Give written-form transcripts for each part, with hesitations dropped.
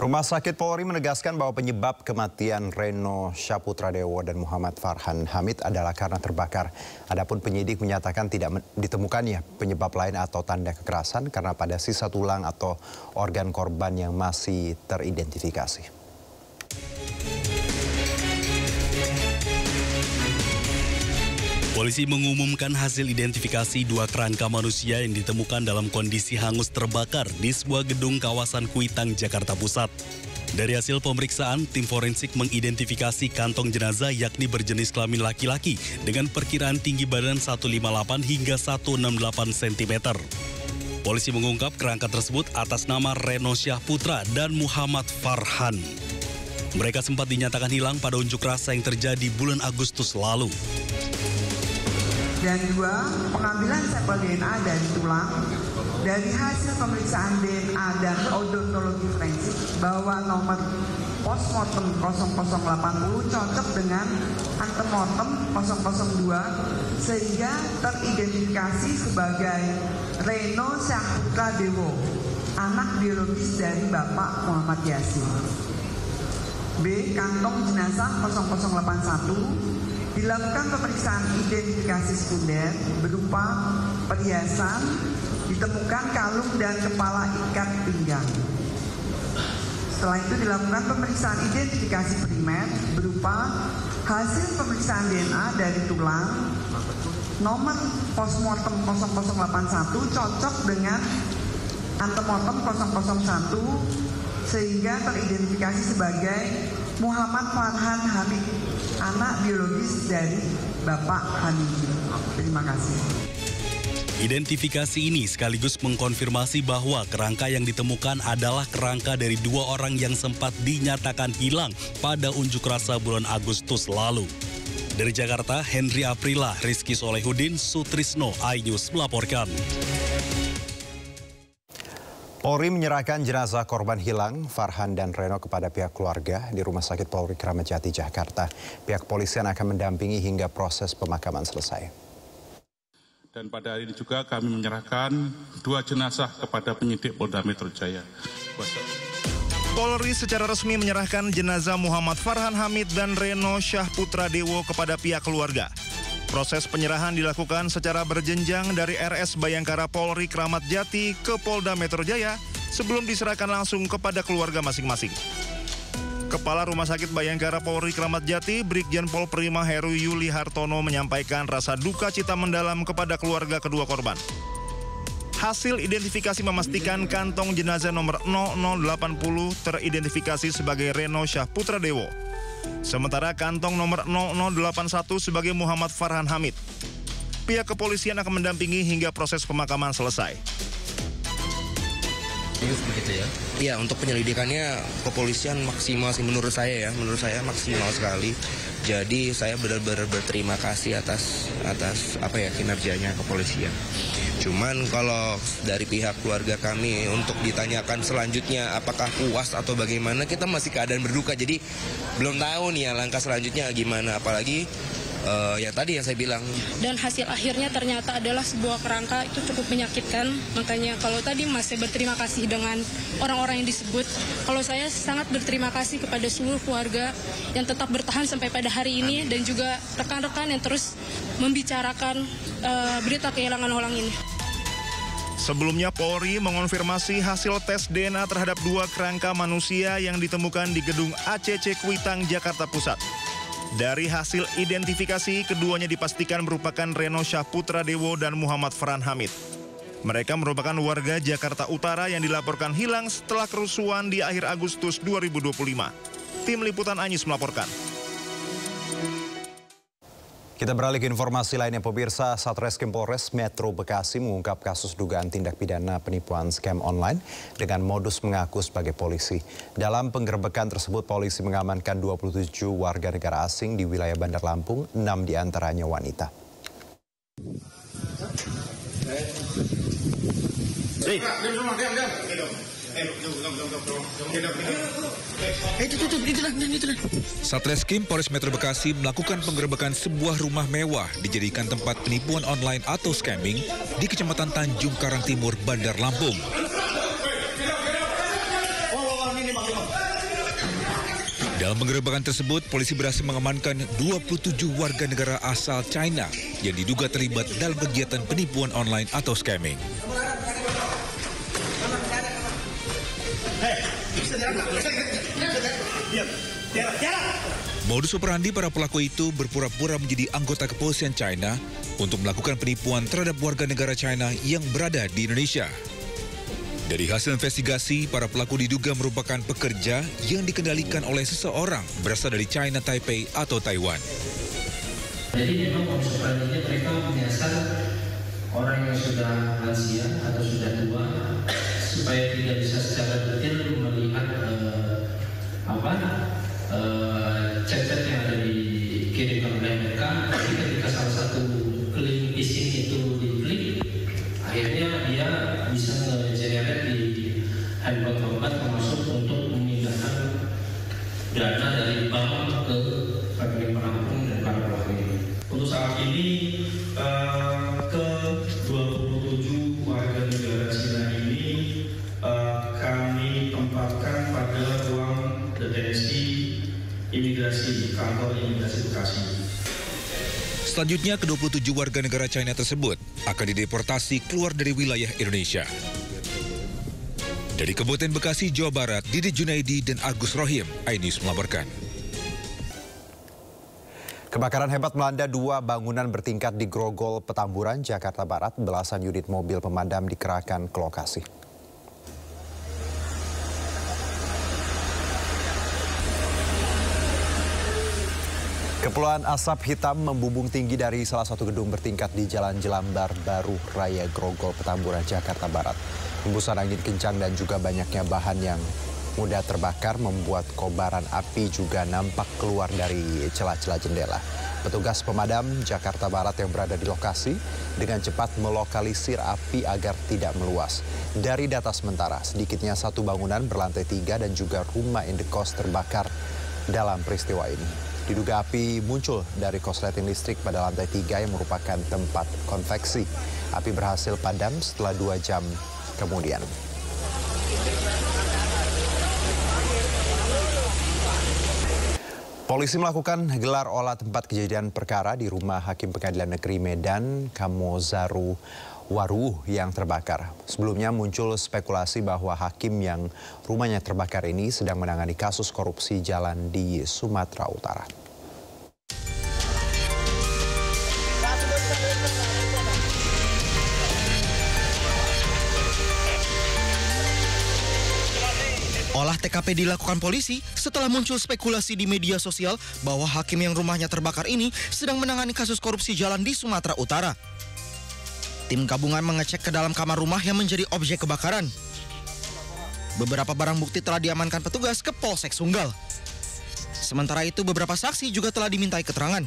Rumah Sakit Polri menegaskan bahwa penyebab kematian Reno Syaputradewo dan Muhammad Farhan Hamid adalah karena terbakar. Adapun penyidik menyatakan tidak ditemukannya penyebab lain atau tanda kekerasan karena pada sisa tulang atau organ korban yang masih teridentifikasi. Polisi mengumumkan hasil identifikasi dua kerangka manusia yang ditemukan dalam kondisi hangus terbakar di sebuah gedung kawasan Kuitang, Jakarta Pusat. Dari hasil pemeriksaan, tim forensik mengidentifikasi kantong jenazah yakni berjenis kelamin laki-laki dengan perkiraan tinggi badan 158 hingga 168 cm. Polisi mengungkap kerangka tersebut atas nama Reno Syaputra dan Muhammad Farhan. Mereka sempat dinyatakan hilang pada unjuk rasa yang terjadi bulan Agustus lalu. Dan dua, pengambilan sampel DNA dari tulang, dari hasil pemeriksaan DNA dan odontologi forensik bahwa nomor postmortem 0080 cocok dengan antemortem 002 sehingga teridentifikasi sebagai Reno Syaputradewo, anak biologis dari Bapak Muhammad Yasin. B. Kantong jenazah 0081 dilakukan pemeriksaan identifikasi sekunder berupa perhiasan, ditemukan kalung dan kepala ikat pinggang. Setelah itu dilakukan pemeriksaan identifikasi primer berupa hasil pemeriksaan DNA dari tulang, nomor postmortem 0081 cocok dengan antemortem 001 sehingga teridentifikasi sebagai Muhammad Farhan Hamid, anak biologis dari Bapak Hamid. Terima kasih. Identifikasi ini sekaligus mengkonfirmasi bahwa kerangka yang ditemukan adalah kerangka dari dua orang yang sempat dinyatakan hilang pada unjuk rasa bulan Agustus lalu. Dari Jakarta, Henry Aprila, Rizky Solehudin, Sutrisno, iNews melaporkan. Polri menyerahkan jenazah korban hilang Farhan dan Reno kepada pihak keluarga di Rumah Sakit Polri Kramat Jati, Jakarta. Pihak kepolisian akan mendampingi hingga proses pemakaman selesai. Dan pada hari ini juga kami menyerahkan dua jenazah kepada penyidik Polda Metro Jaya. Polri secara resmi menyerahkan jenazah Muhammad Farhan Hamid dan Reno Syaputradewo kepada pihak keluarga. Proses penyerahan dilakukan secara berjenjang dari RS Bayangkara Polri Kramat Jati ke Polda Metro Jaya sebelum diserahkan langsung kepada keluarga masing-masing. Kepala Rumah Sakit Bayangkara Polri Kramat Jati, Brigjen Pol Prima Heru Yuli Hartono menyampaikan rasa duka cita mendalam kepada keluarga kedua korban. Hasil identifikasi memastikan kantong jenazah nomor 0080 teridentifikasi sebagai Reno Syaputradewo. Sementara kantong nomor 0081 sebagai Muhammad Farhan Hamid. Pihak kepolisian akan mendampingi hingga proses pemakaman selesai. Iya, untuk penyelidikannya kepolisian maksimal sih menurut saya maksimal sekali. Jadi saya benar-benar berterima kasih atas kinerjanya kepolisian. Cuman kalau dari pihak keluarga kami untuk ditanyakan selanjutnya apakah puas atau bagaimana, kita masih keadaan berduka. Jadi belum tahu nih ya langkah selanjutnya gimana, apalagi yang tadi yang saya bilang. Dan hasil akhirnya ternyata adalah sebuah kerangka, itu cukup menyakitkan. Makanya kalau tadi masih berterima kasih dengan orang-orang yang disebut, kalau saya sangat berterima kasih kepada seluruh keluarga yang tetap bertahan sampai pada hari ini dan juga rekan-rekan yang terus membicarakan berita kehilangan orang ini. Sebelumnya Polri mengonfirmasi hasil tes DNA terhadap dua kerangka manusia yang ditemukan di gedung ACC Kuitang, Jakarta Pusat. Dari hasil identifikasi, keduanya dipastikan merupakan Reno Syaputradewo dan Muhammad Farhan Hamid. Mereka merupakan warga Jakarta Utara yang dilaporkan hilang setelah kerusuhan di akhir Agustus 2025. Tim Liputan iNews melaporkan. Kita beralih ke informasi lainnya, pemirsa. Satreskrim Polres Metro Bekasi mengungkap kasus dugaan tindak pidana penipuan scam online dengan modus mengaku sebagai polisi. Dalam penggerebekan tersebut, polisi mengamankan 27 warga negara asing di wilayah Bandar Lampung, 6 diantaranya wanita. Satreskrim Polres Metro Bekasi melakukan penggerebekan sebuah rumah mewah dijadikan tempat penipuan online atau scamming di Kecamatan Tanjung Karang Timur, Bandar Lampung. Dalam penggerebekan tersebut, polisi berhasil mengamankan 27 warga negara asal China yang diduga terlibat dalam kegiatan penipuan online atau scamming. Modus operandi para pelaku itu berpura-pura menjadi anggota kepolisian China untuk melakukan penipuan terhadap warga negara China yang berada di Indonesia. Dari hasil investigasi, para pelaku diduga merupakan pekerja yang dikendalikan oleh seseorang berasal dari China Taipei atau Taiwan. Jadi memang modus operandinya mereka menyasar orang yang sudah lansia atau sudah tua supaya tidak bisa secara detail melihat chat-chat yang ada dikirimkan oleh mereka. Jadi ketika salah satu link phishing itu diklik, akhirnya dia bisa nge-generate di handphone korban termasuk untuk memindahkan dana dari bank ke rekening penampung dan para pelaku ini. Untuk saat ini ke 27 warga negara Cina ini kami tempatkan pada ruang detensi imigrasi kantor imigrasi Bekasi. Selanjutnya, ke-27 warga negara China tersebut akan dideportasi keluar dari wilayah Indonesia. Dari Kabupaten Bekasi, Jawa Barat, Didi Junaidi dan Agus Rohim, iNews melaporkan. Kebakaran hebat melanda 2 bangunan bertingkat di Grogol, Petamburan, Jakarta Barat. Belasan unit mobil pemadam dikerahkan ke lokasi. Kepulan asap hitam membumbung tinggi dari salah satu gedung bertingkat di Jalan Jelambar Baru Raya Grogol, Petamburan, Jakarta Barat. Hembusan angin kencang dan juga banyaknya bahan yang mudah terbakar membuat kobaran api juga nampak keluar dari celah-celah jendela. Petugas pemadam Jakarta Barat yang berada di lokasi dengan cepat melokalisir api agar tidak meluas. Dari data sementara, sedikitnya 1 bangunan berlantai 3 dan juga rumah indekos terbakar dalam peristiwa ini. Diduga api muncul dari korsleting listrik pada lantai 3 yang merupakan tempat konveksi. Api berhasil padam setelah 2 jam kemudian. Polisi melakukan gelar olah tempat kejadian perkara di rumah Hakim Pengadilan Negeri Medan, Kamozaru Waruh yang terbakar. Sebelumnya muncul spekulasi bahwa hakim yang rumahnya terbakar ini sedang menangani kasus korupsi jalan di Sumatera Utara. Olah TKP dilakukan polisi setelah muncul spekulasi di media sosial bahwa hakim yang rumahnya terbakar ini sedang menangani kasus korupsi jalan di Sumatera Utara. Tim gabungan mengecek ke dalam kamar rumah yang menjadi objek kebakaran. Beberapa barang bukti telah diamankan petugas ke Polsek Sunggal. Sementara itu beberapa saksi juga telah dimintai keterangan.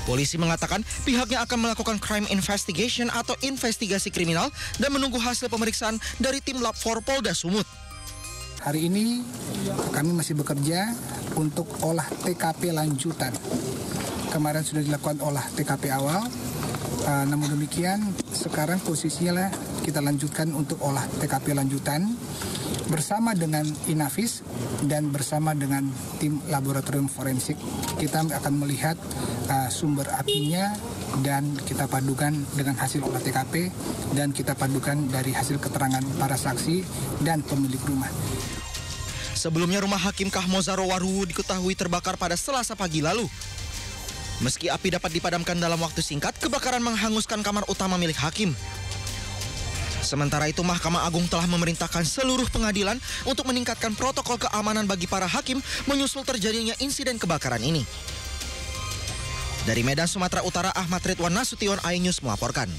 Polisi mengatakan pihaknya akan melakukan crime investigation atau investigasi kriminal dan menunggu hasil pemeriksaan dari tim Lab 4 Polda Sumut. Hari ini kami masih bekerja untuk olah TKP lanjutan. Kemarin sudah dilakukan olah TKP awal, namun demikian sekarang posisinya kita lanjutkan untuk olah TKP lanjutan bersama dengan Inavis dan bersama dengan tim laboratorium forensik. Kita akan melihat sumber apinya dan kita padukan dengan hasil olah TKP dan kita padukan dari hasil keterangan para saksi dan pemilik rumah. Sebelumnya rumah Hakim Kamozaru Waruh diketahui terbakar pada Selasa pagi lalu. Meski api dapat dipadamkan dalam waktu singkat, kebakaran menghanguskan kamar utama milik hakim. Sementara itu, Mahkamah Agung telah memerintahkan seluruh pengadilan untuk meningkatkan protokol keamanan bagi para hakim menyusul terjadinya insiden kebakaran ini. Dari Medan, Sumatera Utara, Ahmad Ridwan Nasution, iNews melaporkan.